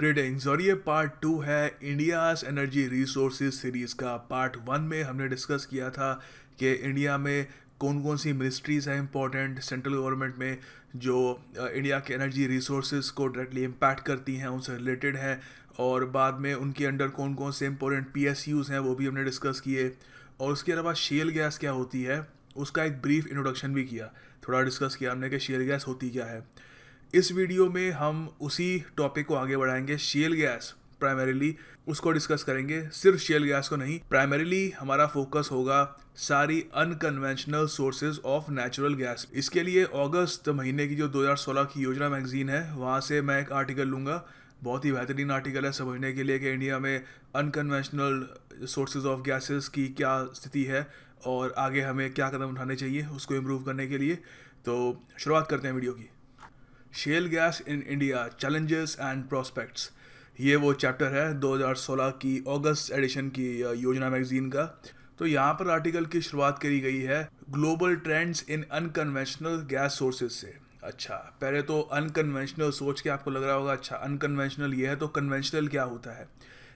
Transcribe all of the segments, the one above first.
Greetings. और ये part 2 है इंडियाज़ एनर्जी रिसोर्सेज सीरीज़ का। पार्ट 1 में हमने डिस्कस किया था कि इंडिया में कौन कौन सी मिनिस्ट्रीज़ हैं इंपॉर्टेंट सेंट्रल गवर्नमेंट में जो इंडिया के एनर्जी रिसोर्सेज को डायरेक्टली इम्पैक्ट करती हैं, उनसे रिलेटेड हैं। और बाद में उनके अंडर कौन कौन से इंपॉर्टेंट पीएसयूज़ हैं वो भी हमने डिस्कस किए। और उसके अलावा शेल गैस क्या होती है उसका एक ब्रीफ इंट्रोडक्शन भी किया, थोड़ा डिस्कस किया हमने कि शेल गैस होती क्या है। इस वीडियो में हम उसी टॉपिक को आगे बढ़ाएंगे। शेल गैस प्राइमरीली उसको डिस्कस करेंगे, सिर्फ शेल गैस को नहीं। प्राइमरीली हमारा फोकस होगा सारी unconventional sources of natural gas. इसके लिए अगस्त महीने की जो 2016 की योजना मैगजीन है वहाँ से मैं एक आर्टिकल लूँगा। बहुत ही बेहतरीन आर्टिकल है समझने के लिए कि इंडिया में अनकन्वेंशनल सोर्सेज ऑफ गैसेस की क्या स्थिति है और आगे हमें क्या कदम उठाने चाहिए उसको इम्प्रूव करने के लिए। तो शुरुआत करते हैं वीडियो की। Shell gas in India, challenges and prospects, ये वो चैप्टर है 2016 की अगस्त एडिशन की योजना मैगजीन का। तो यहाँ पर आर्टिकल की शुरुआत करी गई है global trends in unconventional gas sources से। अच्छा, पहले तो अनकन्वेंशनल सोच के आपको लग रहा होगा अच्छा अनकन्वेंशनल ये है तो कन्वेंशनल क्या होता है।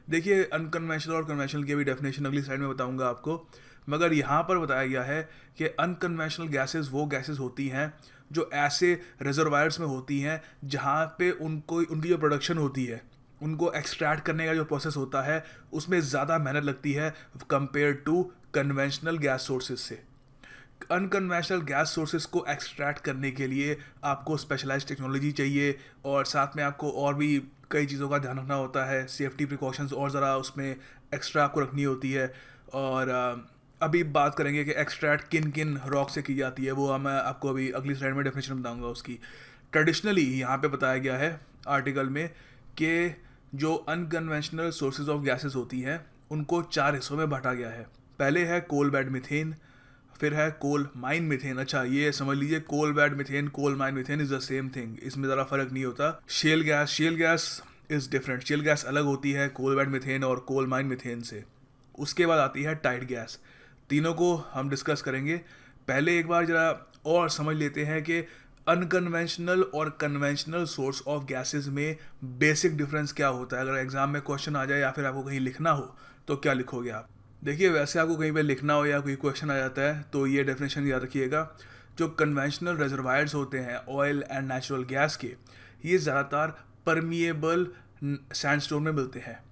देखिए, अनकन्वेंशनल और कन्वेंशनल की भी डेफिनेशन अगली स्लाइड में बताऊंगा आपको, मगर यहाँ पर बताया गया है कि अनकन्वेंशनल गैसेस वो गैसेस होती हैं जो ऐसे रिजर्वायर्स में होती हैं जहाँ पे उनको उनकी जो प्रोडक्शन होती है, उनको एक्सट्रैक्ट करने का जो प्रोसेस होता है उसमें ज़्यादा मेहनत लगती है compare to conventional gas sources से। अनकन्वेंशनल गैस सोर्सेज को एक्सट्रैक्ट करने के लिए आपको स्पेशलाइज्ड टेक्नोलॉजी चाहिए और साथ में आपको और भी कई चीज़ों का ध्यान रखना होता है। सेफ्टी प्रिकॉशंस और ज़रा उसमें एक्स्ट्रा आपको रखनी होती है। और अभी बात करेंगे कि एक्सट्रैक्ट किन किन रॉक से की जाती है, वो मैं आपको अभी अगली स्लाइड में डेफिनेशन बताऊंगा उसकी। ट्रेडिशनली यहाँ पे बताया गया है आर्टिकल में कि जो अनकन्वेंशनल सोर्सेज ऑफ गैसेस होती हैं उनको 4 हिस्सों में बांटा गया है। पहले है कोल बेड मीथेन, फिर है कोल माइन मीथेन। अच्छा, ये समझ लीजिए coal bed methane, coal mine methane is the same thing, इसमें ज़रा फ़र्क नहीं होता। Shale gas is different, shale gas अलग होती है कोल बेड मीथेन और कोल माइन मीथेन से। उसके बाद आती है टाइड गैस। तीनों को हम डिस्कस करेंगे। पहले एक बार ज़रा और समझ लेते हैं कि अनकन्वेंशनल और कन्वेंशनल सोर्स ऑफ गैसेस में बेसिक डिफरेंस क्या होता है। अगर एग्जाम में क्वेश्चन आ जाए या फिर आपको कहीं लिखना हो तो क्या लिखोगे आप। देखिए, वैसे आपको कहीं पे लिखना हो या कोई क्वेश्चन आ जाता है तो ये डेफिनेशन याद रखिएगा। जो कन्वेंशनल रिजर्वायर्स होते हैं ऑयल एंड नेचुरल गैस के, ये ज़्यादातर परमिएबल सैंडस्टोन में मिलते हैं।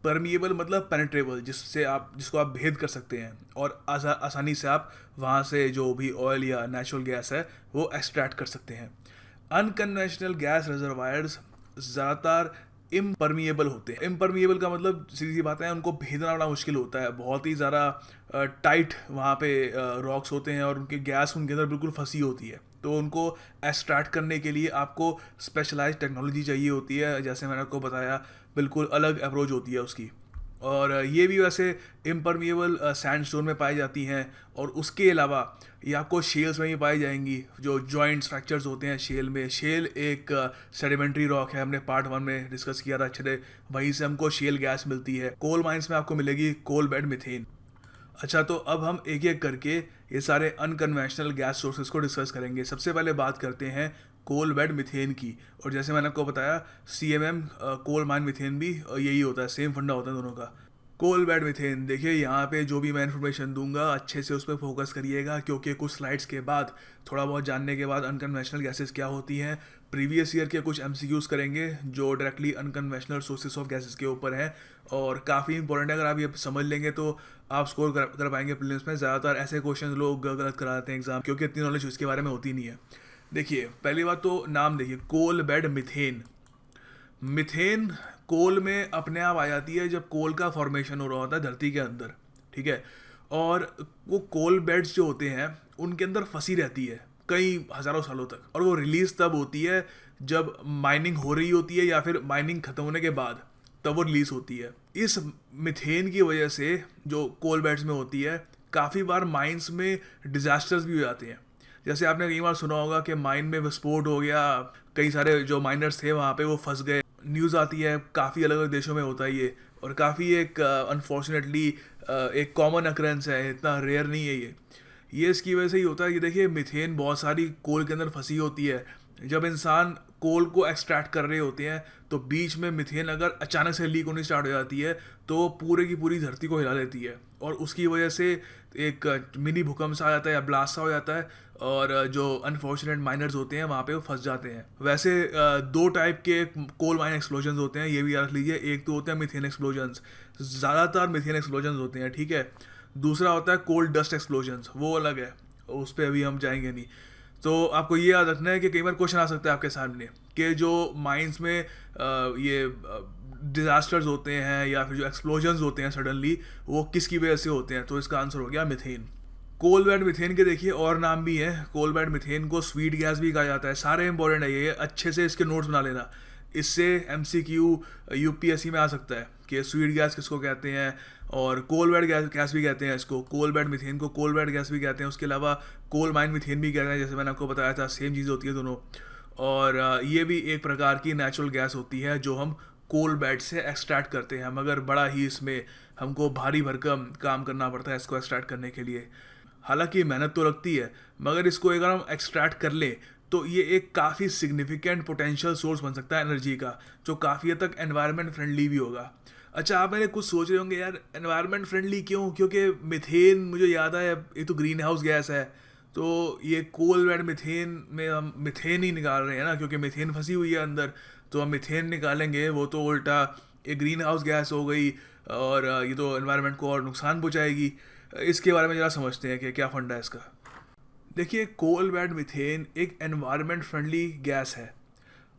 परमिएबल मतलब पेनिट्रेबल, जिसको आप भेद कर सकते हैं और आसानी से आप वहाँ से जो भी ऑयल या नेचुरल गैस है वो एक्सट्रैक्ट कर सकते हैं। अनकन्वेंशनल गैस रिजर्वायर्स ज़्यादातर इम्परमिएबल होते हैं। इम्परमिएबल का मतलब सीधी सी बात है, उनको भेजना बड़ा मुश्किल होता है। बहुत ही ज़्यादा टाइट वहाँ पे रॉक्स होते हैं और उनकी गैस उनके अंदर बिल्कुल फंसी होती है। तो उनको एक्सट्रैक्ट करने के लिए आपको स्पेशलाइज्ड टेक्नोलॉजी चाहिए होती है। जैसे मैंने आपको बताया, बिल्कुल अलग अप्रोच होती है उसकी। और ये भी वैसे इम्परमिएबल सैंडस्टोन में पाई जाती हैं। और उसके अलावा ये आपको शेल्स में भी पाई जाएंगी, जो जॉइंट्स फ्रैक्चर्स होते हैं शेल में। शेल एक सेडिमेंट्री रॉक है, हमने पार्ट 1 में डिस्कस किया था अच्छे से। वहीं से हमको शेल गैस मिलती है। कोल माइंस में आपको मिलेगी कोल बेड मीथेन। अच्छा, तो अब हम एक एक करके ये सारे अनकन्वेंशनल गैस सोर्सेज को डिस्कस करेंगे। सबसे पहले बात करते हैं कोल बेड मीथेन की। और जैसे मैंने आपको बताया, CMM कोल माइन मीथेन भी यही होता है, सेम फंडा होता है दोनों का। कोल बेड मीथेन, देखिए यहाँ पे जो भी मैं इन्फॉर्मेशन दूंगा अच्छे से उस पर फोकस करिएगा, क्योंकि कुछ स्लाइड्स के बाद थोड़ा बहुत जानने के बाद अनकन्वेंशनल गैसेस क्या होती हैं, प्रीवियस ईयर के कुछ MCQs करेंगे जो directly unconventional sources of gases के ऊपर हैं और काफ़ी इंपॉर्टेंट है। अगर आप ये समझ लेंगे तो आप स्कोर कर पाएंगे प्रीलिम्स में। ज़्यादातर ऐसे क्वेश्चन लोग गलत करा देते हैं एग्जाम, क्योंकि इतनी नॉलेज इसके बारे में होती नहीं है। देखिए, पहली बात तो नाम देखिए, कोल बेड मीथेन। मीथेन कोल में अपने आप आ जाती है जब कोल का फॉर्मेशन हो रहा होता है धरती के अंदर, ठीक है। और वो कोल बेड्स जो होते हैं उनके अंदर फंसी रहती है कई हज़ारों सालों तक, और वो रिलीज़ तब होती है जब माइनिंग हो रही होती है या फिर माइनिंग ख़त्म होने के बाद, तब वो रिलीज़ होती है। इस मीथेन की वजह से जो कोल बेड्स में होती है, काफ़ी बार माइंस में डिजास्टर्स भी हो जाते हैं। जैसे आपने कई बार सुना होगा कि माइन में विस्फोट हो गया, कई सारे जो माइनर्स थे वहाँ पे वो फंस गए। न्यूज़ आती है, काफ़ी अलग अलग देशों में होता है ये, और काफ़ी एक अनफॉर्चुनेटली एक कॉमन अक्रेंस है, इतना रेयर नहीं है ये इसकी वजह से ही होता है कि देखिए मीथेन बहुत सारी कोल के अंदर फंसी होती है। जब इंसान कोल को एक्सट्रैक्ट कर रहे होते हैं तो बीच में मीथेन अगर अचानक से लीक होनी स्टार्ट हो जाती है तो वो पूरे की पूरी धरती को हिला देती है और उसकी वजह से एक मिनी भूकंप सा आ जाता है या ब्लास्ट सा हो जाता है और जो अनफॉर्चुनेट माइनर्स होते हैं वहाँ पे वो फंस जाते हैं। वैसे दो टाइप के कोल माइन एक्सप्लोजन होते हैं, ये भी याद रख लीजिए। एक तो होते हैं मीथेन एक्सप्लोजन्स, ज़्यादातर मीथेन एक्सप्लोजन्स होते हैं, ठीक है। दूसरा होता है कोल डस्ट एक्सप्लोजन्स, वो अलग है, उस पर अभी हम जाएंगे नहीं। तो आपको ये याद रखना है कि कई बार क्वेश्चन आ सकता है आपके सामने कि जो माइंस में ये डिजास्टर्स होते हैं या फिर जो एक्सप्लोजन्स होते हैं सडनली, वो किसकी वजह से होते हैं। तो इसका आंसर हो गया मीथेन। कोल बेड मीथेन के देखिए और नाम भी है। कोल बेड मीथेन को स्वीट गैस भी कहा जाता है। सारे इंपॉर्टेंट है ये, अच्छे से इसके नोट्स बना लेना, इससे एमसीक्यू यूपीएससी में आ सकता है कि स्वीट गैस किसको कहते हैं। और कोल बेड गैस भी कहते हैं इसको, कोल बेड मीथेन को कोल बेड गैस भी कहते हैं। उसके अलावा कोल माइन मीथेन भी कहते हैं, जैसे मैंने आपको बताया था, सेम चीज़ होती है दोनों। और ये भी एक प्रकार की नेचुरल गैस होती है जो हम कोल बेड से एक्सट्रैक्ट करते हैं, मगर बड़ा ही इसमें हमको भारी भरकम काम करना पड़ता है इसको एक्सट्रैक्ट करने के लिए। हालांकि मेहनत तो लगती है, मगर इसको अगर हम एक्सट्रैक्ट कर लें तो ये एक काफ़ी सिग्निफिकेंट पोटेंशियल सोर्स बन सकता है एनर्जी का, जो काफ़ी हद तक एनवायरनमेंट फ्रेंडली भी होगा। अच्छा, आप मैंने कुछ सोच रहे होंगे यार एनवायरनमेंट फ्रेंडली क्यों, क्योंकि मीथेन मुझे याद है ये तो ग्रीन हाउस गैस है, तो ये कोल बेड मीथेन में हम मीथेन ही निकाल रहे हैं ना, क्योंकि मीथेन फंसी हुई है अंदर। तो हम मीथेन निकालेंगे वो तो उल्टा एक ग्रीन हाउस गैस हो गई और ये तो एनवायरनमेंट को और नुकसान पहुँचाएगी। इसके बारे में ज़रा समझते हैं कि क्या फंडा है इसका। देखिए, कोल बेड मीथेन एक एनवायरनमेंट फ्रेंडली गैस है।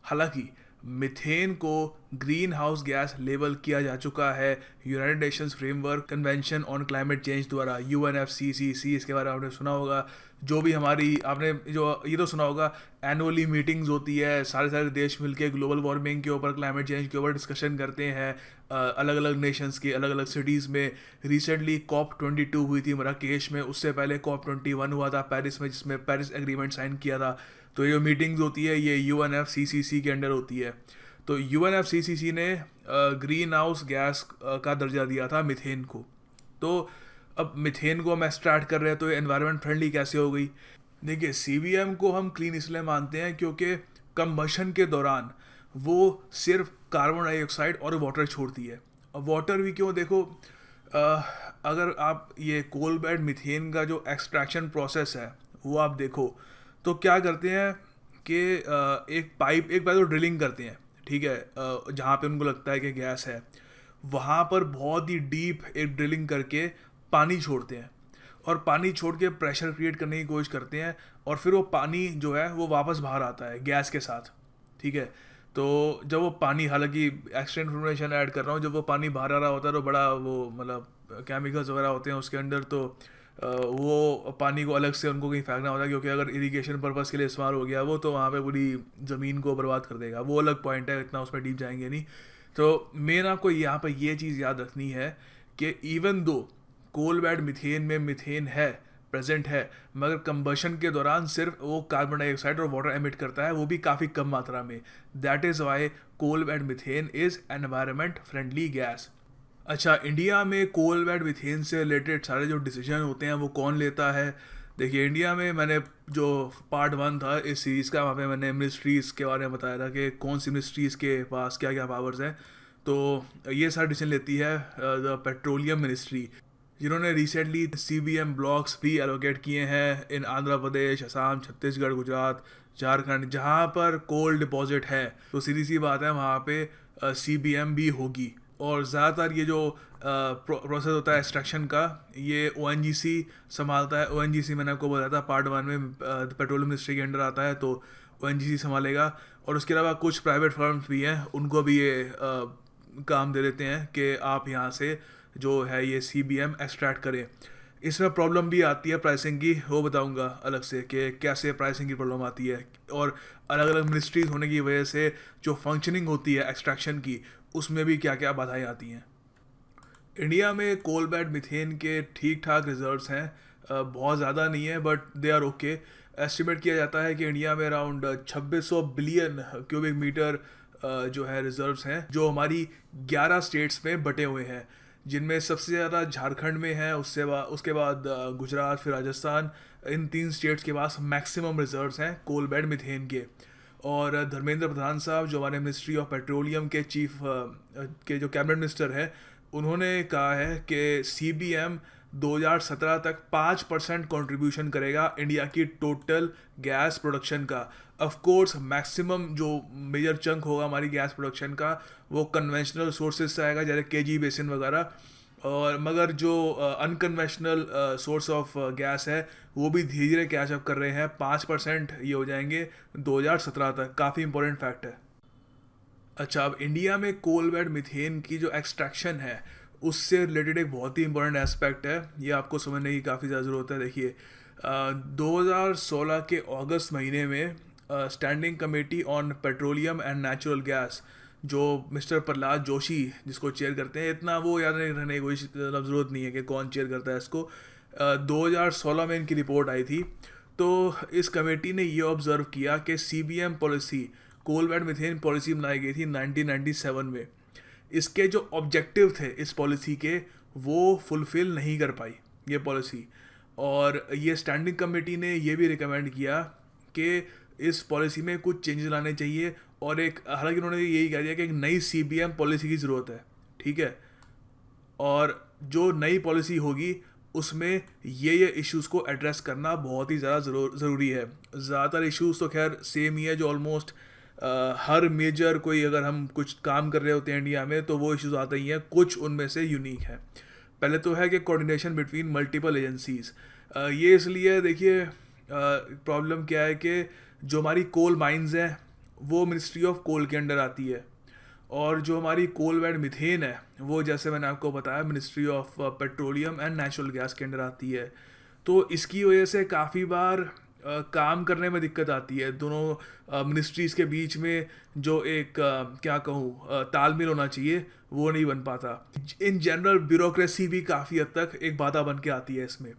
हालांकि मीथेन को ग्रीन हाउस गैस लेबल किया जा चुका है United Nations framework convention on climate change द्वारा, UNFCCC। इसके बारे में आपने सुना होगा। जो भी हमारी आपने जो ये तो सुना होगा, एनुअली मीटिंग्स होती है, सारे सारे देश मिलके ग्लोबल वार्मिंग के ऊपर, क्लाइमेट चेंज के ऊपर डिस्कशन करते हैं अलग अलग नेशंस के अलग अलग सिटीज़ में। रिसेंटली COP22 हुई थी मराकेश में, उससे पहले COP21 हुआ था पेरिस में, जिसमें पेरिस एग्रीमेंट साइन किया था। तो ये मीटिंग्स होती है ये UNFCCC के अंडर होती है। तो UNFCCC ने ग्रीन हाउस गैस का दर्जा दिया था मीथेन को। तो अब मीथेन को हम एक्सट्रैक्ट कर रहे हैं तो ये एनवायरनमेंट फ्रेंडली कैसे हो गई। देखिए, CBM को हम क्लीन इसलिए मानते हैं क्योंकि कंबशन के दौरान वो सिर्फ कार्बन डाइऑक्साइड और वाटर छोड़ती है। अब वाटर भी क्यों, देखो अगर आप ये कोल बेड मीथेन का जो एक्सट्रैक्शन प्रोसेस है वो आप देखो तो क्या करते हैं कि एक पाइप तो ड्रिलिंग करते हैं, ठीक है, जहाँ पे उनको लगता है कि गैस है, वहाँ पर बहुत ही डीप एक ड्रिलिंग करके पानी छोड़ते हैं और पानी छोड़ के प्रेशर क्रिएट करने की कोशिश करते हैं और फिर वो पानी जो है वो वापस बाहर आता है गैस के साथ, ठीक है। तो जब वो पानी, हालांकि एक्स्ट्रा इन्फॉर्मेशन ऐड कर रहा हूँ, जब वो पानी बाहर आ रहा होता है तो बड़ा वो मतलब केमिकल्स वगैरह होते हैं उसके अंदर, तो वो पानी को अलग से उनको कहीं फेंकना होता है, क्योंकि अगर इरिगेशन पर्पज़ के लिए इस्तेमाल हो गया वो तो वहाँ पे पूरी ज़मीन को बर्बाद कर देगा। वो अलग पॉइंट है, इतना उसमें डीप जाएंगे नहीं। तो मेन आपको यहाँ पर ये चीज़ याद रखनी है कि even though coal bed methane में मीथेन है, प्रेजेंट है, मगर कंबशन के दौरान सिर्फ वो कार्बन डाइऑक्साइड और वाटर एमिट करता है, वो भी काफ़ी कम मात्रा में। That is why coal bed methane is environment friendly gas. अच्छा, इंडिया में कोल बेड मीथेन से रिलेटेड सारे जो डिसीजन होते हैं वो कौन लेता है। देखिए, इंडिया में मैंने जो पार्ट 1 था इस सीरीज़ का, वहाँ पे मैंने मिनिस्ट्रीज़ के बारे में बताया था कि कौन सी मिनिस्ट्रीज़ के पास क्या क्या पावर्स हैं। तो ये सारा डिसीजन लेती है द पेट्रोलियम मिनिस्ट्री, जिन्होंने रिसेंटली CBM ब्लॉक्स भी एलोकेट किए हैं इन आंध्र प्रदेश, असम, छत्तीसगढ़, गुजरात, झारखंड, जहाँ पर कोल डिपॉजिट है। तो सीधी सी बात है वहाँ पे CBM भी होगी। और ज़्यादातर ये जो प्रोसेस होता है एक्सट्रैक्शन का, ये ONGC संभालता है। ONGC मैंने आपको बताया था पार्ट 1 में पेट्रोलियम मिनिस्ट्री के अंडर आता है, तो ONGC संभालेगा। और उसके अलावा कुछ प्राइवेट फर्म्स भी हैं, उनको भी ये काम दे देते हैं कि आप यहाँ से जो है ये CBM एक्सट्रैक्ट करें। इसमें प्रॉब्लम भी आती है प्राइसिंग की, वो बताऊंगा अलग से कि कैसे प्राइसिंग की प्रॉब्लम आती है, और अलग अलग मिनिस्ट्रीज होने की वजह से जो फंक्शनिंग होती है एक्सट्रैक्शन की, उसमें भी क्या क्या बाधाएं आती हैं। इंडिया में कोल बेड मीथेन के ठीक ठाक रिजर्व्स हैं, बहुत ज़्यादा नहीं है but they are okay. Estimate किया जाता है कि इंडिया में अराउंड 2600 बिलियन क्यूबिक मीटर जो है रिजर्व्स हैं, जो हमारी 11 स्टेट्स में बटे हुए हैं, जिनमें सबसे ज़्यादा झारखंड में है, उसके बाद गुजरात, फिर राजस्थान। इन 3 स्टेट्स के पास मैक्सिमम रिजर्व्स हैं कोल बेड मीथेन के। और धर्मेंद्र प्रधान साहब जो हमारे मिनिस्ट्री ऑफ पेट्रोलियम के चीफ के जो कैबिनेट मिनिस्टर है, उन्होंने कहा है कि CBM 2017 तक 5% कंट्रीब्यूशन करेगा इंडिया की टोटल गैस प्रोडक्शन का। ऑफ कोर्स मैक्सिमम जो मेजर चंक होगा हमारी गैस प्रोडक्शन का वो कन्वेंशनल सोर्सेज से आएगा, जैसे KG बेसिन वगैरह। और मगर जो अनकन्वेंशनल सोर्स ऑफ गैस है वो भी धीरे धीरे कैच अप कर रहे हैं। 5% ये हो जाएंगे 2017 तक। काफ़ी इंपॉर्टेंट फैक्ट है। अच्छा, अब इंडिया में कोल बेड मिथेन की जो एक्सट्रैक्शन है उससे रिलेटेड एक बहुत ही इंपॉर्टेंट एस्पेक्ट है, ये आपको समझने की काफ़ी ज़्यादा ज़रूरत है। देखिए 2016 के अगस्त महीने में standing committee on petroleum and natural gas, जो मिस्टर प्रहलाद जोशी जिसको चेयर करते हैं, इतना वो याद नहीं रहने की कोई ज़रूरत नहीं है कि कौन चेयर करता है इसको। 2016 में इनकी रिपोर्ट आई थी। तो इस कमेटी ने ये ऑब्ज़र्व किया कि CBM policy, coal bed methane policy बनाई गई थी 1997 में। इसके जो ऑब्जेक्टिव थे इस पॉलिसी के वो फुलफ़िल नहीं कर पाई ये पॉलिसी। और ये स्टैंडिंग कमेटी ने ये भी रिकमेंड किया कि इस पॉलिसी में कुछ चेंजेस लाने चाहिए। और एक, हालांकि उन्होंने यही कह दिया कि एक नई CBM पॉलिसी की ज़रूरत है, ठीक है। और जो नई पॉलिसी होगी उसमें ये इश्यूज़ को एड्रेस करना बहुत ही ज़्यादा ज़रूरी है। ज़्यादातर इश्यूज़ तो खैर सेम ही है, जो ऑलमोस्ट हर मेजर कोई अगर हम कुछ काम कर रहे होते हैं इंडिया में तो वो इश्यूज़ आते ही हैं। कुछ उनमें से यूनिक है। पहले तो है कि कोऑर्डिनेशन बिटवीन मल्टीपल एजेंसीज़। ये इसलिए देखिए प्रॉब्लम क्या है कि जो हमारी कोल माइंस हैं वो मिनिस्ट्री ऑफ कोल के अंडर आती है, और जो हमारी कोल बेड मिथेन है वो, जैसे मैंने आपको बताया, ministry of petroleum and natural gas के अंडर आती है। तो इसकी वजह से काफ़ी बार काम करने में दिक्कत आती है। दोनों मिनिस्ट्रीज़ के बीच में जो एक क्या कहूँ तालमेल होना चाहिए वो नहीं बन पाता। इन जनरल ब्यूरोक्रेसी भी काफ़ी हद तक एक बाधा बन के आती है इसमें।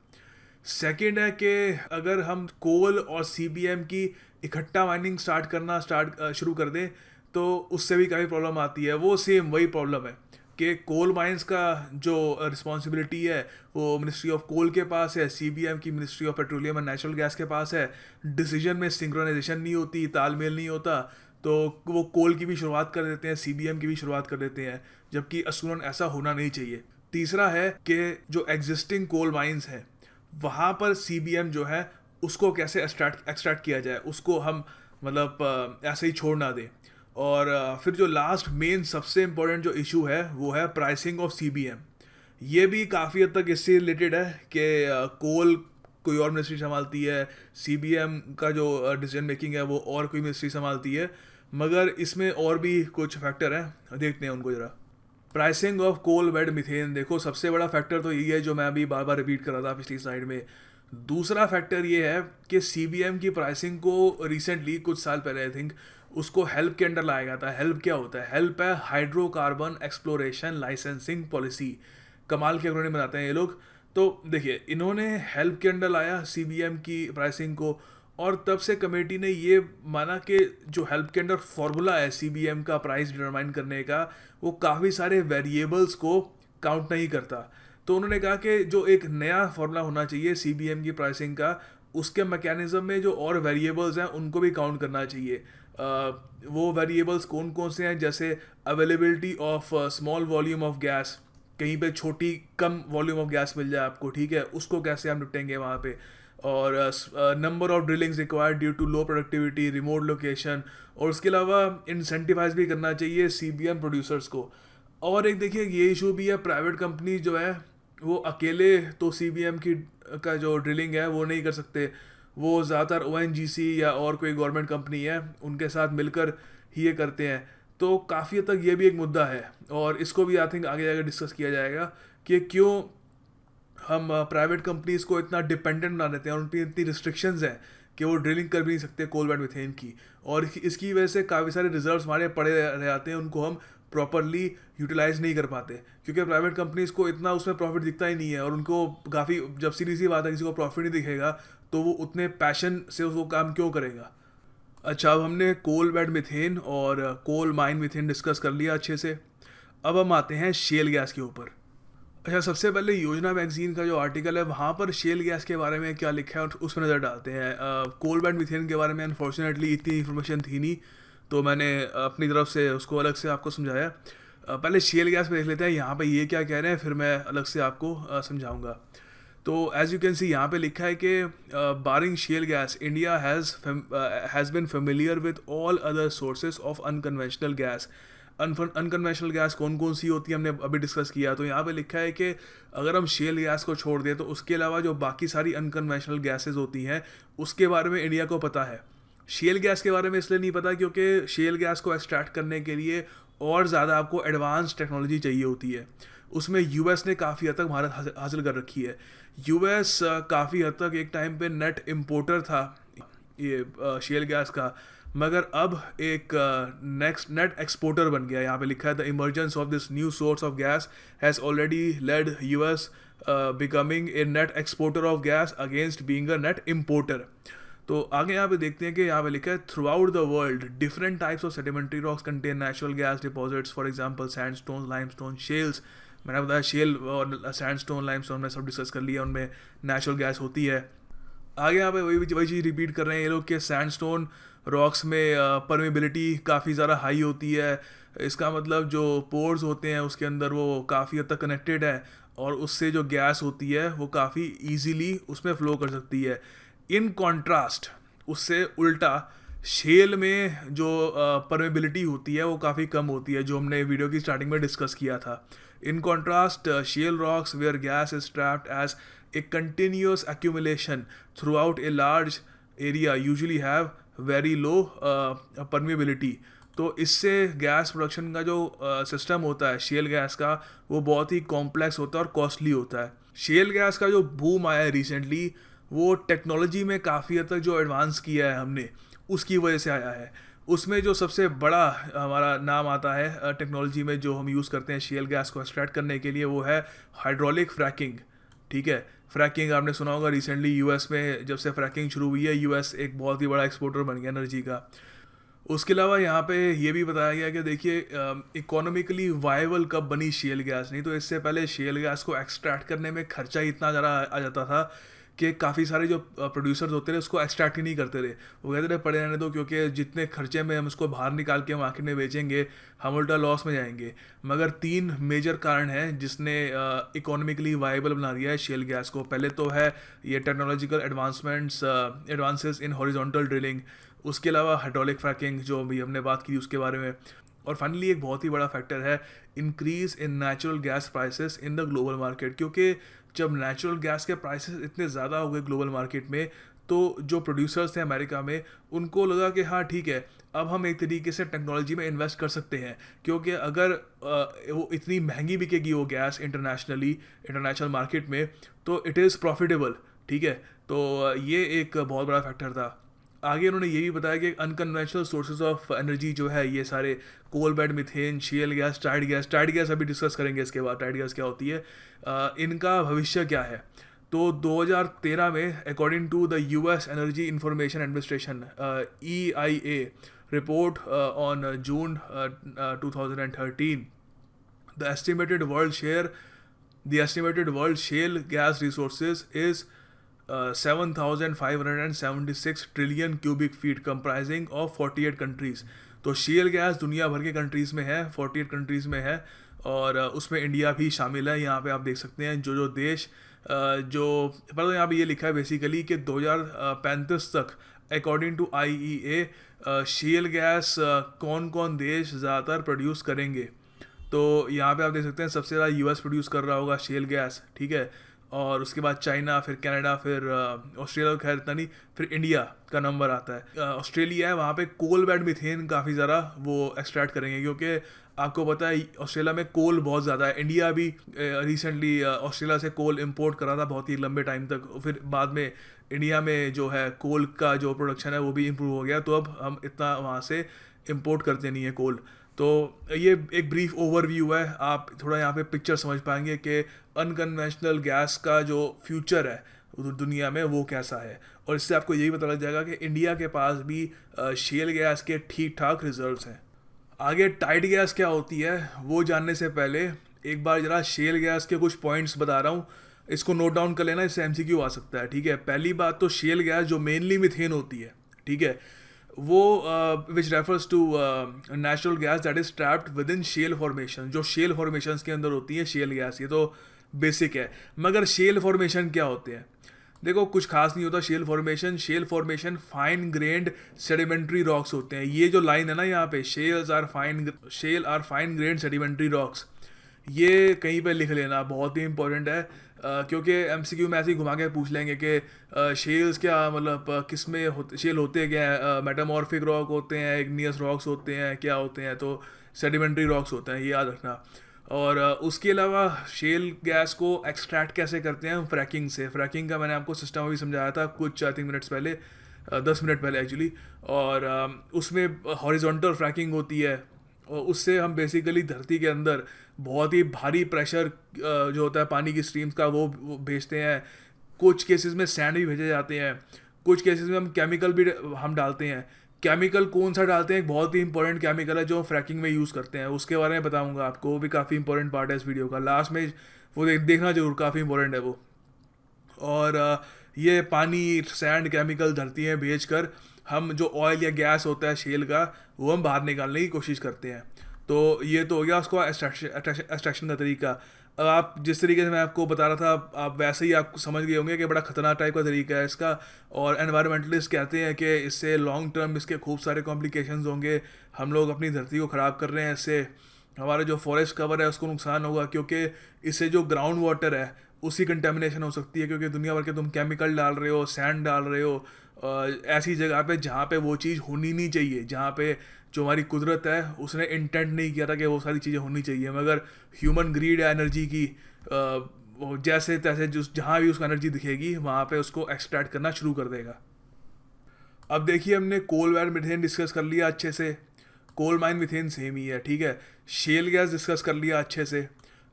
सेकंड है कि अगर हम कोल और CBM की इकट्ठा माइनिंग शुरू कर दें तो उससे भी काफ़ी प्रॉब्लम आती है। वो सेम वही प्रॉब्लम है कि कोल माइंस का जो रिस्पॉन्सिबिलिटी है वो मिनिस्ट्री ऑफ कोल के पास है, CBM की ministry of petroleum and natural gas के पास है। डिसीजन में सिंक्रोनाइजेशन नहीं होती, तालमेल नहीं होता, तो वो कोल की भी शुरुआत कर देते हैं, CBM की भी शुरुआत कर देते हैं, जबकि असूलन ऐसा होना नहीं चाहिए। तीसरा है कि जो एग्जिस्टिंग कोल माइंस हैं वहाँ पर CBM जो है उसको कैसे एक्सट्रैक्ट किया जाए, उसको हम मतलब ऐसे ही छोड़ ना दें। और फिर जो लास्ट मेन सबसे इम्पोर्टेंट जो इशू है वो है प्राइसिंग ऑफ CBM। ये भी काफ़ी हद तक इससे रिलेटेड है कि कोल कोई और मिनिस्ट्री संभालती है, CBM का जो डिसीजन मेकिंग है वो और कोई मिनिस्ट्री संभालती है, मगर इसमें और भी कुछ फैक्टर हैं, देखते हैं उनको ज़रा। Pricing of coal bed methane, देखो सबसे बड़ा फैक्टर तो यही है जो मैं अभी बार बार रिपीट कर रहा था पिछली स्लाइड में। दूसरा फैक्टर ये है कि CBM की प्राइसिंग को रिसेंटली कुछ साल पहले आई थिंक उसको हेल्प के अंडर लाया गया था। हेल्प क्या होता है? हेल्प है हाइड्रोकार्बन एक्सप्लोरेशन लाइसेंसिंग पॉलिसी। कमाल के एक्रोनिम बनाते हैं ये लोग। तो देखिए इन्होंने हेल्प के अंडर लाया CBM की प्राइसिंग को, और तब से कमेटी ने ये माना कि जो हेल्प के अंडर फॉर्मूला है CBM का प्राइस डिटरमाइन करने का वो काफ़ी सारे वेरिएबल्स को काउंट नहीं करता। तो उन्होंने कहा कि जो एक नया फार्मूला होना चाहिए CBM की प्राइसिंग का, उसके मैकेनिज्म में जो और वेरिएबल्स हैं उनको भी काउंट करना चाहिए। वो वेरिएबल्स कौन कौन से हैं, जैसे availability of small volume of gas, कहीं पे छोटी कम वॉल्यूम ऑफ गैस मिल जाए आपको, ठीक है, उसको कैसे हम निपटेंगे वहाँ पे। और number of drillings required due to low productivity, remote location, और उसके अलावा इंसेंटिवाइज भी करना चाहिए CBM प्रोड्यूसर्स को। और एक देखिए ये इशू भी है, प्राइवेट कंपनी जो है वो अकेले तो CBM की का जो ड्रिलिंग है वो नहीं कर सकते, वो ज़्यादातर ONGC या और कोई गवर्नमेंट कंपनी है उनके साथ मिलकर ही ये करते हैं। तो काफ़ी हद तक ये भी एक मुद्दा है, और इसको भी आई थिंक आगे जाकर डिस्कस किया जाएगा कि क्यों हम प्राइवेट कंपनीज को इतना डिपेंडेंट बना देते हैं और उन पर इतनी रिस्ट्रिक्शंस हैं कि वो ड्रिलिंग कर भी नहीं सकते कोल बेड मिथेन की। और इसकी वजह से काफ़ी सारे रिजर्व्स हमारे पड़े रह जाते हैं, उनको हम प्रॉपरली यूटिलाइज नहीं कर पाते, क्योंकि प्राइवेट कंपनीज को इतना उसमें प्रॉफिट दिखता ही नहीं है। और उनको काफ़ी, जब सीधी सी बात है किसी को प्रॉफिट नहीं दिखेगा तो वो उतने पैशन से उसको काम क्यों करेगा। अच्छा, अब हमने कोल बेड मिथेन और कोल माइन मिथेन डिस्कस कर लिया अच्छे से। अब हम आते हैं शेल गैस के ऊपर। अच्छा, सबसे पहले योजना मैगज़ीन का जो आर्टिकल है वहाँ पर शेल गैस के बारे में क्या लिखा है और उस पर नज़र डालते हैं। कोल बैड मीथेन के बारे में अनफॉर्चुनेटली इतनी इन्फॉर्मेशन थी नहीं, तो मैंने अपनी तरफ से उसको अलग से आपको समझाया। पहले शेल गैस पे देख लेते हैं यहाँ पे ये क्या कह रहे हैं, फिर मैं अलग से आपको समझाऊंगा। तो एज यू कैन सी यहाँ पे लिखा है कि barring shale gas India has been familiar with all other sources of unconventional gas. Unconventional gas कौन कौन सी होती है हमने अभी डिस्कस किया। तो यहाँ पे लिखा है कि अगर हम शेल गैस को छोड़ दें तो उसके अलावा जो बाकी सारी अनकन्वेंशनल गैसेज होती हैं उसके बारे में इंडिया को पता है। शेल गैस के बारे में इसलिए नहीं पता क्योंकि शेल गैस को एक्सट्रैक्ट करने के लिए और ज़्यादा आपको एडवांस टेक्नोलॉजी चाहिए होती है। उसमें यूएस ने काफ़ी हद तक महारत हासिल कर रखी है। यूएस काफ़ी हद तक एक टाइम पे नेट इम्पोर्टर था ये शेल गैस का, मगर अब एक नेक्स्ट नेट एक्सपोर्टर बन गया। यहाँ पे लिखा है the emergence of this new source of gas has already led US becoming a net exporter of gas against being a net importer. तो आगे यहाँ पे देखते हैं कि यहाँ पे लिखा है through out the world different types of sedimentary rocks contain natural gas deposits, for example sandstone, limestone, shells. मैंने बताया शेल और सैंडस्टोन लाइमस्टोन में सब डिस्कस कर लिया, उनमें नेचुरल गैस होती है। आगे यहाँ पे वही चीज़ रिपीट कर रहे हैं ये लोग कि सैंडस्टोन रॉक्स में परमेबिलिटी काफ़ी ज़्यादा हाई होती है। इसका मतलब जो पोर्स होते हैं उसके अंदर वो काफ़ी हद तक कनेक्टेड है और उससे जो गैस होती है वो काफ़ी ईजीली उसमें फ़्लो कर सकती है। इन कॉन्ट्रास्ट उससे उल्टा शेल में जो परमेबिलिटी होती है वो काफ़ी कम होती है, जो हमने वीडियो की स्टार्टिंग में डिस्कस किया था। In contrast shale rocks where gas is trapped as a continuous accumulation throughout a large area usually have very low permeability। तो इससे गैस प्रोडक्शन का जो सिस्टम होता है शेल गैस का वो बहुत ही कॉम्प्लेक्स होता है और कॉस्टली होता है। शेल गैस का जो बूम आया है रिसेंटली वो टेक्नोलॉजी में काफ़ी हद तक जो एडवांस किया है हमने उसकी वजह से आया है। उसमें जो सबसे बड़ा हमारा नाम आता है टेक्नोलॉजी में जो हम यूज़ करते हैं शेल गैस को एक्सट्रैक्ट करने के लिए वो है हाइड्रोलिक फ्रैकिंग। ठीक है, फ्रैकिंग आपने सुना होगा, रिसेंटली यूएस में जब से फ्रैकिंग शुरू हुई है यूएस एक बहुत ही बड़ा एक्सपोर्टर बन गया एनर्जी का। उसके अलावा यहाँ पे ये भी बताया गया कि देखिए इकोनॉमिकली वायबल कब बनी शेल गैस। नहीं तो इससे पहले शेल गैस को एक्सट्रैक्ट करने में खर्चा इतना ज़्यादा आ जाता था कि काफ़ी सारे जो प्रोड्यूसर्स होते थे उसको एक्सट्रैक्ट ही नहीं करते थे। वो कहते थे पड़े रहने दो क्योंकि जितने खर्चे में हम उसको बाहर निकाल के मार्केट में बेचेंगे हम उल्टा लॉस में जाएंगे। मगर 3 मेजर कारण हैं जिसने इकोनॉमिकली वायबल बना दिया है शेल गैस को। पहले तो है ये technological advances in horizontal drilling, उसके अलावा हाइड्रोलिक फ्रैकिंग जो भी हमने बात की उसके बारे में, और फाइनली एक बहुत ही बड़ा फैक्टर है increase in natural gas prices in the global market. क्योंकि जब नेचुरल गैस के प्राइसेस इतने ज़्यादा हो गए ग्लोबल मार्केट में तो जो प्रोड्यूसर्स थे अमेरिका में उनको लगा कि हाँ ठीक है अब हम एक तरीके से टेक्नोलॉजी में इन्वेस्ट कर सकते हैं, क्योंकि अगर वो इतनी महंगी बिकेगी वो गैस इंटरनेशनल मार्केट में तो इट इज़ प्रॉफिटेबल। ठीक है, तो ये एक बहुत बड़ा फैक्टर था। आगे उन्होंने ये भी बताया कि अनकन्वेंशनल सोर्सेज ऑफ एनर्जी जो है ये सारे coal bed, methane, shale gas, tight gas अभी डिस्कस करेंगे इसके बाद टाइड गैस क्या होती है, इनका भविष्य क्या है। तो 2013 में according to the US energy information administration EIA report on June 2013 the estimated world shale gas resources is 7,576 trillion cubic feet comprising of 48 countries. तो शेल गैस दुनिया भर के कंट्रीज़ में है, 48 कंट्रीज़ में है और उसमें इंडिया भी शामिल है। यहाँ पे आप देख सकते हैं जो देश जो पर यहाँ पे ये लिखा है बेसिकली कि 2035 तक according to IEA shale gas कौन कौन देश ज़्यादातर प्रोड्यूस करेंगे। तो यहाँ पे आप देख सकते हैं सबसे ज़्यादा यूएस प्रोड्यूस कर रहा होगा शेल गैस। ठीक है, और उसके बाद चाइना, फिर कनाडा, फिर ऑस्ट्रेलिया, खैर इतना नहीं, फिर इंडिया का नंबर आता है। ऑस्ट्रेलिया है वहाँ पे कोल बेड मिथेन काफ़ी ज़्यादा वो एक्सट्रैक्ट करेंगे क्योंकि आपको पता है ऑस्ट्रेलिया में कोल बहुत ज़्यादा है। इंडिया भी रिसेंटली ऑस्ट्रेलिया से कोल इंपोर्ट करा था बहुत ही लंबे टाइम तक, फिर बाद में इंडिया में जो है कोल का जो प्रोडक्शन है वो भी इम्प्रूव हो गया, तो अब हम इतना वहाँ से इम्पोर्ट करते नहीं है कोल। तो ये एक ब्रीफ ओवरव्यू है, आप थोड़ा यहाँ पे पिक्चर समझ पाएंगे कि अनकन्वेंशनल गैस का जो फ्यूचर है दुनिया में वो कैसा है, और इससे आपको यही पता लग जाएगा कि इंडिया के पास भी शेल गैस के ठीक ठाक रिजर्व्स हैं। आगे टाइड गैस क्या होती है वो जानने से पहले एक बार जरा शेल गैस के कुछ पॉइंट्स बता रहा हूँ, इसको नोट डाउन कर लेना, इससे एमसीक्यू आ सकता है, ठीक है। पहली बात तो शेल गैस जो मेनली मीथेन होती है, ठीक है, वो which refers to natural gas that is trapped within shale formation, जो शेल फॉर्मेशन के अंदर होती है शेल गैस, ये तो बेसिक है। मगर शेल फॉर्मेशन क्या होते हैं? देखो कुछ खास नहीं होता shale formation fine grained sedimentary rocks होते हैं। ये जो लाइन है ना यहाँ पे, shale are fine grained sedimentary rocks, ये कहीं पे लिख लेना, बहुत ही इंपॉर्टेंट है। क्योंकि एमसीक्यू में ऐसे ही घुमा के पूछ लेंगे कि शेल्स क्या मतलब किस में होते, शेल होते क्या है, मेटामॉर्फिक रॉक होते हैं, इग्नियस रॉक्स होते हैं, क्या होते हैं, तो सेडिमेंट्री रॉक्स होते हैं, ये याद रखना। और उसके अलावा शेल गैस को एक्सट्रैक्ट कैसे करते हैं हम? फ्रैकिंग से। फ्रैकिंग का मैंने आपको सिस्टम अभी समझाया था कुछ आई थिंक मिनट्स पहले, 10 मिनट पहले एक्चुअली। और उसमें हॉरिजॉन्टल फ्रैकिंग होती है, और उससे हम बेसिकली धरती के अंदर बहुत ही भारी प्रेशर जो होता है पानी की स्ट्रीम्स का वो भेजते हैं। कुछ केसेस में सैंड भी भेजे जाते हैं, कुछ केसेस में हम केमिकल भी हम डालते हैं। केमिकल कौन सा डालते हैं? एक बहुत ही इंपॉर्टेंट केमिकल है जो फ्रैकिंग में यूज़ करते हैं, उसके बारे में बताऊंगा आपको, वो भी काफ़ी इंपॉर्टेंट पार्ट है इस वीडियो का। लास्ट में वो देखना जरूर, काफ़ी इंपॉर्टेंट है वो। और ये पानी सैंड केमिकल धरती में भेज कर हम जो ऑयल या गैस होता है शेल का, वो हम बाहर निकालने की कोशिश करते हैं। तो ये तो हो गया उसको एक्सट्रैक्शन का तरीका। अब आप जिस तरीके से मैं आपको बता रहा था, आप वैसे ही आप समझ गए होंगे कि बड़ा खतरनाक टाइप का तरीका है इसका। और एनवायरमेंटलिस्ट कहते हैं कि इससे लॉन्ग टर्म इसके खूब सारे कॉम्प्लिकेशंस होंगे। हम लोग अपनी धरती को ख़राब कर रहे हैं इससे, हमारा जो फॉरेस्ट कवर है उसको नुकसान होगा, क्योंकि इससे जो ग्राउंड वाटर है उसकी कंटेमिनेशन हो सकती है, क्योंकि दुनिया भर के तुम केमिकल डाल रहे हो, सैंड डाल रहे हो ऐसी जगह पे जहाँ पे वो चीज़ होनी नहीं चाहिए, जहाँ पे जो हमारी कुदरत है उसने इंटेंट नहीं किया था कि वो सारी चीज़ें होनी चाहिए। मगर ह्यूमन ग्रीड है एनर्जी की, वो जैसे तैसे जो जहाँ भी उसको एनर्जी दिखेगी वहाँ पे उसको एक्सट्रैक्ट करना शुरू कर देगा। अब देखिए हमने कोल वायर मीथेन डिस्कस कर लिया अच्छे से, कोल माइन मीथेन सेम ही है, ठीक है। शेल गैस डिस्कस कर लिया अच्छे से।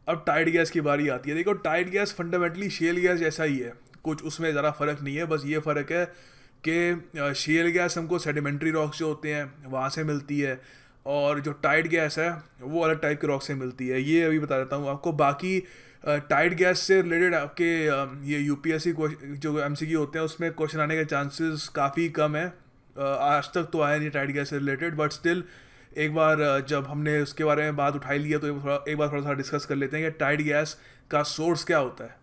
अब टाइड गैस की बारी आती है। देखो tight gas fundamentally shale gas जैसा ही है, कुछ उसमें ज़रा फ़र्क नहीं है, बस ये फ़र्क है कि शेल गैस हमको सेडिमेंट्री रॉक्स जो होते हैं वहाँ से मिलती है, और जो टाइड गैस है वो अलग टाइप के रॉक से मिलती है। ये अभी बता देता हूँ आपको। बाकी टाइड गैस से रिलेटेड आपके ये यूपीएससी जो एमसीक्यू होते हैं उसमें क्वेश्चन आने के चांसेस काफ़ी कम है। आज तक तो आया नहीं टाइड गैस से रिलेटेड, बट स्टिल एक बार जब हमने उसके बारे में बात उठाई लिया तो एक बार थोड़ा सा डिस्कस कर लेते हैं कि टाइड गैस का सोर्स क्या होता है।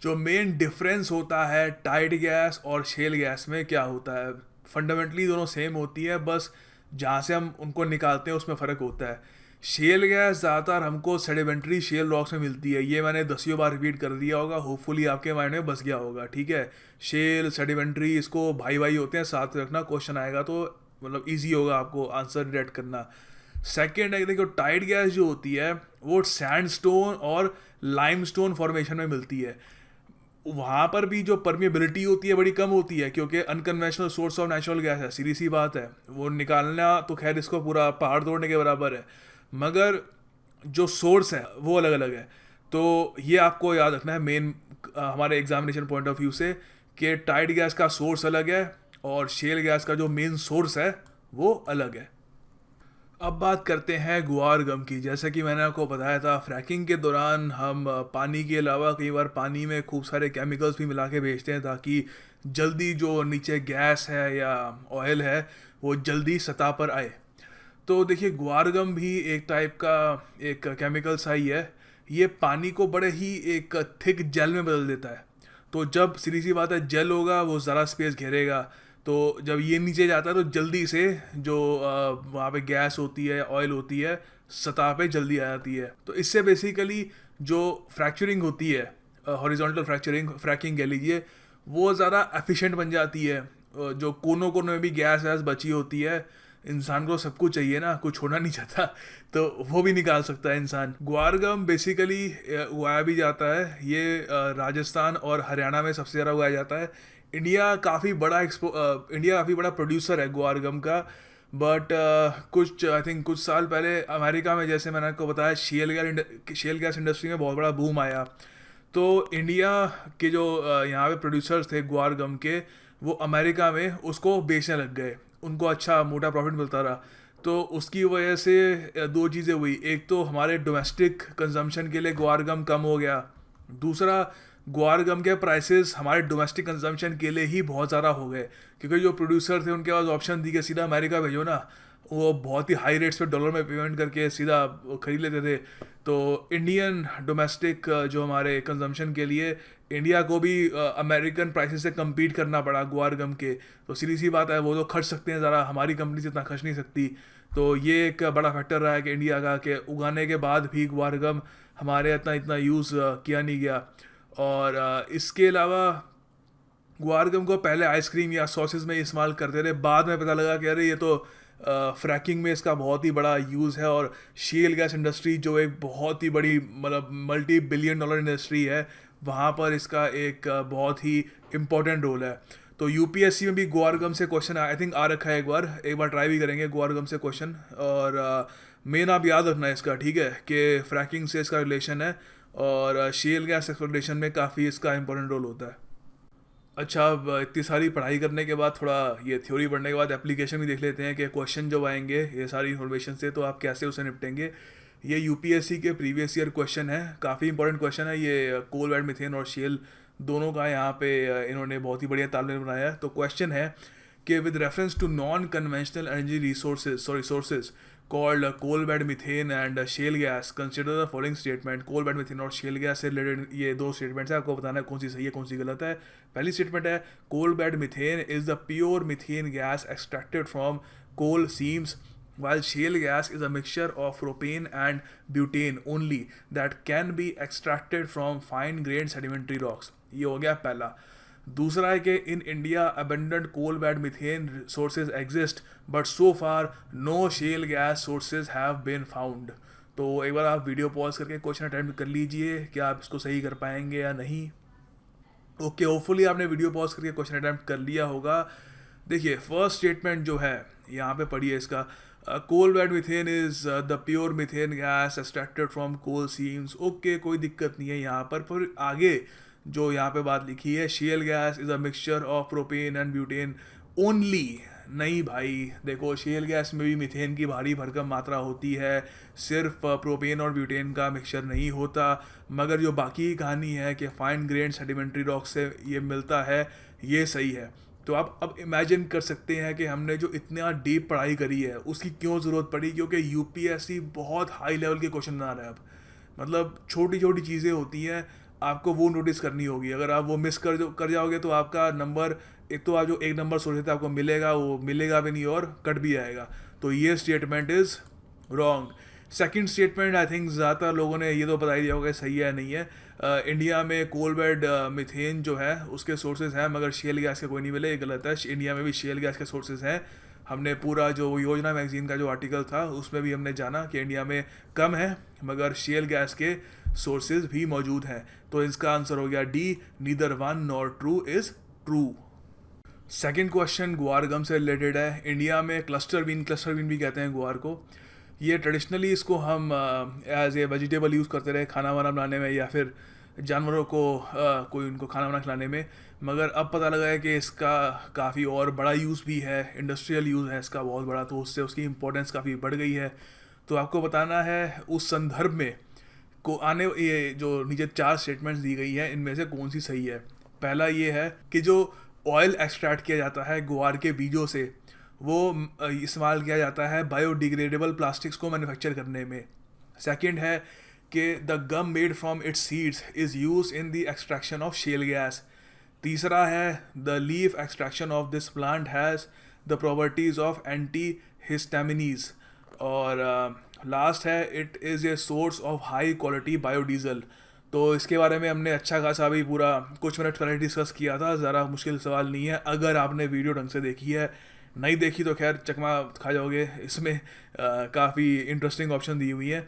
जो मेन डिफरेंस होता है टाइड गैस और शेल गैस में क्या होता है, फंडामेंटली दोनों सेम होती है, बस जहाँ से हम उनको निकालते हैं उसमें फ़र्क होता है। शेल गैस ज़्यादातर हमको सेडिमेंट्री शेल रॉक्स में मिलती है, ये मैंने 10 बार रिपीट कर दिया होगा, होपफुली आपके माइंड में बस गया होगा, ठीक है। शेल सेडिमेंट्री इसको भाई भाई होते हैं, साथ रखना, क्वेश्चन आएगा तो मतलब ईजी होगा आपको आंसर डिटेक्ट करना। सेकेंड है, देखो टाइड गैस जो होती है वो सैंडस्टोन और लाइमस्टोन फॉर्मेशन में मिलती है। वहाँ पर भी जो परमिएबिलिटी होती है बड़ी कम होती है, क्योंकि unconventional source of natural gas है, सीधी सी बात है। वो निकालना तो खैर इसको पूरा पहाड़ तोड़ने के बराबर है, मगर जो सोर्स है वो अलग अलग है। तो ये आपको याद रखना है मेन हमारे एग्जामिनेशन पॉइंट ऑफ व्यू से, कि टाइड गैस का सोर्स अलग है और शेल गैस का जो मेन सोर्स है वो अलग है। अब बात करते हैं गुआर गम की। जैसा कि मैंने आपको बताया था, फ्रैकिंग के दौरान हम पानी के अलावा कई बार पानी में खूब सारे केमिकल्स भी मिला के भेजते हैं, ताकि जल्दी जो नीचे गैस है या ऑयल है वो जल्दी सतह पर आए। तो देखिए गुआर गम भी एक टाइप का एक केमिकल सा ही है, ये पानी को बड़े ही एक थिक जेल में बदल देता है। तो जब सीधी सी बात है जेल होगा वो ज़रा स्पेस घेरेगा, तो जब ये नीचे जाता है तो जल्दी से जो वहाँ पे गैस होती है, ऑयल होती है, सतह पे जल्दी आ जाती है। तो इससे बेसिकली जो फ्रैक्चरिंग होती है, हॉरिजॉन्टल फ्रैकिंग कह लीजिए, वो ज़्यादा एफिशिएंट बन जाती है। जो कोनों कोनों में भी गैस वैस बची होती है, इंसान को सब कुछ चाहिए ना, कुछ छोड़ना नहीं चाहता, तो वो भी निकाल सकता है इंसान। ग्वार गम बेसिकली उगाया भी जाता है, ये राजस्थान और हरियाणा में सबसे ज़्यादा उगाया जाता है। इंडिया काफ़ी बड़ा प्रोड्यूसर है ग्वार गम का, बट कुछ आई थिंक कुछ साल पहले अमेरिका में, जैसे मैंने आपको बताया, शेल गैस इंडस्ट्री में बहुत बड़ा बूम आया। तो इंडिया के जो यहाँ पे प्रोड्यूसर्स थे ग्वार गम के, वो अमेरिका में उसको बेचने लग गए, उनको अच्छा मोटा प्रॉफिट मिलता रहा। तो उसकी वजह से दो चीज़ें हुई, एक तो हमारे डोमेस्टिक कंजम्पशन के लिए ग्वार गम कम हो गया, दूसरा ग्वार गम के प्राइसेस हमारे डोमेस्टिक कंजम्पशन के लिए ही बहुत ज़्यादा हो गए, क्योंकि जो प्रोड्यूसर थे उनके पास ऑप्शन थी कि सीधा अमेरिका भेजो ना, वो बहुत ही हाई रेट्स पे डॉलर में पेमेंट करके सीधा वो खरीद लेते थे। तो इंडियन डोमेस्टिक जो हमारे कंजम्पशन के लिए इंडिया को भी अमेरिकन प्राइसेस से कम्पीट करना पड़ा ग्वार गम के। तो सीधी सी बात है, वो तो खर्च सकते हैं ज़रा, हमारी कंपनी से इतना खर्च नहीं सकती। तो ये एक बड़ा फैक्टर रहा है कि इंडिया का, कि उगाने के बाद भी ग्वार गम हमारे इतना इतना यूज़ किया नहीं गया। और इसके अलावा ग्वार गम को पहले आइसक्रीम या सॉसेस में इस्तेमाल करते थे, बाद में पता लगा कि अरे ये तो फ्रैकिंग में इसका बहुत ही बड़ा यूज़ है, और शेल गैस इंडस्ट्री जो एक बहुत ही बड़ी मतलब मल्टी बिलियन डॉलर इंडस्ट्री है, वहाँ पर इसका एक बहुत ही इम्पोर्टेंट रोल है। तो यूपीएससी में भी ग्वार गम से क्वेश्चन आई थिंक आ रखा है, एक बार ट्राई भी करेंगे ग्वार गम से क्वेश्चन। और मेन आप याद रखना है इसका, ठीक है, कि फ्रैकिंग से इसका रिलेशन है, और शेल गैस एक्सप्लोरेशन में काफ़ी इसका इंपॉर्टेंट रोल होता है। अच्छा, अब इतनी सारी पढ़ाई करने के बाद, थोड़ा ये थ्योरी पढ़ने के बाद एप्लीकेशन भी देख लेते हैं कि क्वेश्चन जब आएंगे ये सारी इन्फॉर्मेशन से तो आप कैसे उसे निपटेंगे। ये यूपीएससी के प्रीवियस ईयर क्वेश्चन है, काफ़ी इंपॉर्टेंट क्वेश्चन है ये। कोल बैड मिथेन और शेल दोनों का यहाँ पे इन्होंने बहुत ही बढ़िया तालमेल बनाया है। तो क्वेश्चन है कि with reference to non conventional energy resources called coal bed methane and shale gas, consider the following statement। coal bed methane और shale gas से रिलेटेड ये दो स्टेटमेंट्स है, आपको बताना है कौन सी सही है कौन सी गलत है। पहली स्टेटमेंट है coal bed methane is the pure methane gas extracted from coal seams, while shale gas is a mixture of propane and butane only that can be extracted from fine grained sedimentary rocks। ये हो गया पहला। दूसरा है कि in India abundant coal bed methane sources exist but so far no shale gas sources have been found. तो एक बार आप वीडियो पॉज करके क्वेश्चन अटेम्प्ट कर लीजिए कि आप इसको सही कर पाएंगे या नहीं। ओके, होपफुली आपने वीडियो पॉज करके क्वेश्चन अटेम्प्ट कर लिया होगा। देखिए, फर्स्ट स्टेटमेंट जो है यहाँ पे पढ़िए इसका, coal bed methane is the pure methane gas extracted from coal seams. Okay, कोई दिक्कत नहीं है यहाँ पर आगे जो यहाँ पे बात लिखी है, shell gas is a mixture of propane and butane only. नहीं भाई, देखो, शेल गैस में भी मीथेन की भारी भरकम मात्रा होती है, सिर्फ प्रोपेन और ब्यूटेन का मिक्सचर नहीं होता। मगर जो बाकी कहानी है कि फाइन ग्रेन सेडिमेंट्री रॉक से ये मिलता है, ये सही है। तो आप अब इमेजिन कर सकते हैं कि हमने जो इतना डीप पढ़ाई करी है उसकी क्यों ज़रूरत पड़ी, क्योंकि यूपीएससी बहुत हाई लेवल के क्वेश्चन बना रहा है अब। मतलब छोटी छोटी चीज़ें होती हैं, आपको वो नोटिस करनी होगी। अगर आप वो मिस कर जाओगे तो आपका नंबर, एक तो आप जो एक नंबर सोच रहे थे आपको मिलेगा, वो मिलेगा भी नहीं और कट भी आएगा। तो ये statement is wrong. Second statement I think ज़्यादातर लोगों ने ये तो बता ही दिया होगा सही है या नहीं है। इंडिया में कोल बेड मिथेन जो है उसके सोर्सेज हैं, मगर शेल गैस के कोई नहीं मिले, ये गलत है। इंडिया में भी शेल गैस के सोर्सेज हैं। हमने पूरा जो योजना मैगजीन का जो आर्टिकल था उसमें भी हमने जाना कि इंडिया में कम है, मगर शेल गैस के सोर्सेज भी मौजूद हैं। तो इसका आंसर हो गया D, neither one nor true is true. Second question ग्वार गम से रिलेटेड है। इंडिया में क्लस्टर बीन भी कहते हैं ग्वार को। ये ट्रेडिशनली इसको हम एज ए वेजिटेबल यूज़ करते रहे खाना वाना बनाने में, या फिर जानवरों को कोई उनको खाना वाना खिलाने में। मगर अब पता लगा है कि इसका काफ़ी और बड़ा यूज़ भी है, इंडस्ट्रियल यूज़ है इसका बहुत बड़ा, तो उससे उसकी इम्पोर्टेंस काफ़ी बढ़ गई है। तो आपको बताना है उस संदर्भ में को आने ये जो नीचे चार स्टेटमेंट्स दी गई हैं इनमें से कौन सी सही है। पहला ये है कि जो ऑयल एक्सट्रैक्ट किया जाता है ग्वार के बीजों से, वो इस्तेमाल किया जाता है बायोडिग्रेडेबल प्लास्टिक्स को मैन्युफैक्चर करने में। सेकंड है कि the gum made from its seeds is use in the extraction of shale gas. तीसरा है the leaf extraction of this plant has the properties of anti histamines. और लास्ट है it is a source of high quality biodiesel. तो इसके बारे में हमने अच्छा खासा भी पूरा कुछ मिनट पहले डिस्कस किया था, ज़रा मुश्किल सवाल नहीं है अगर आपने वीडियो ढंग से देखी है। नहीं देखी तो खैर चकमा खा जाओगे, इसमें काफ़ी इंटरेस्टिंग ऑप्शन दी हुई है।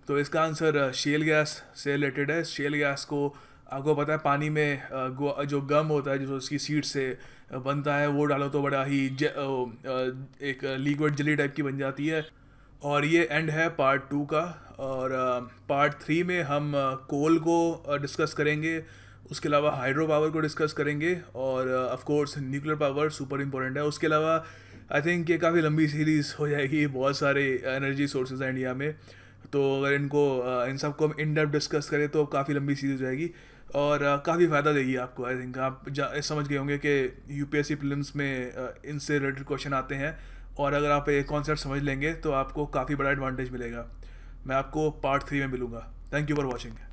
तो इसका आंसर शेल गैस से रिलेटेड है। शेल गैस को आपको पता है पानी में जो गम होता है जो उसकी सीड से बनता है, वो डालो तो बड़ा ही एक लिक्विड जेली टाइप की बन जाती है। और ये एंड है पार्ट 2 का। और पार्ट 3 में हम कोल को डिस्कस करेंगे, उसके अलावा हाइड्रो पावर को डिस्कस करेंगे, और of course nuclear power super important है। उसके अलावा आई थिंक ये काफ़ी लंबी सीरीज़ हो जाएगी, बहुत सारे एनर्जी सोर्सेज हैं इंडिया में। तो अगर इनको इन सबको हम इन डेप्थ डिस्कस करें तो काफ़ी लंबी सीरीज हो जाएगी, और काफ़ी फ़ायदा देगी आपको। आई थिंक आप समझ गए होंगे कि यूपीएससी प्रीलिम्स में इनसे रिलेटेड क्वेश्चन आते हैं, और अगर आप ये कॉन्सेप्ट समझ लेंगे तो आपको काफ़ी बड़ा एडवांटेज मिलेगा। मैं आपको पार्ट 3 में मिलूँगा। Thank you for watching.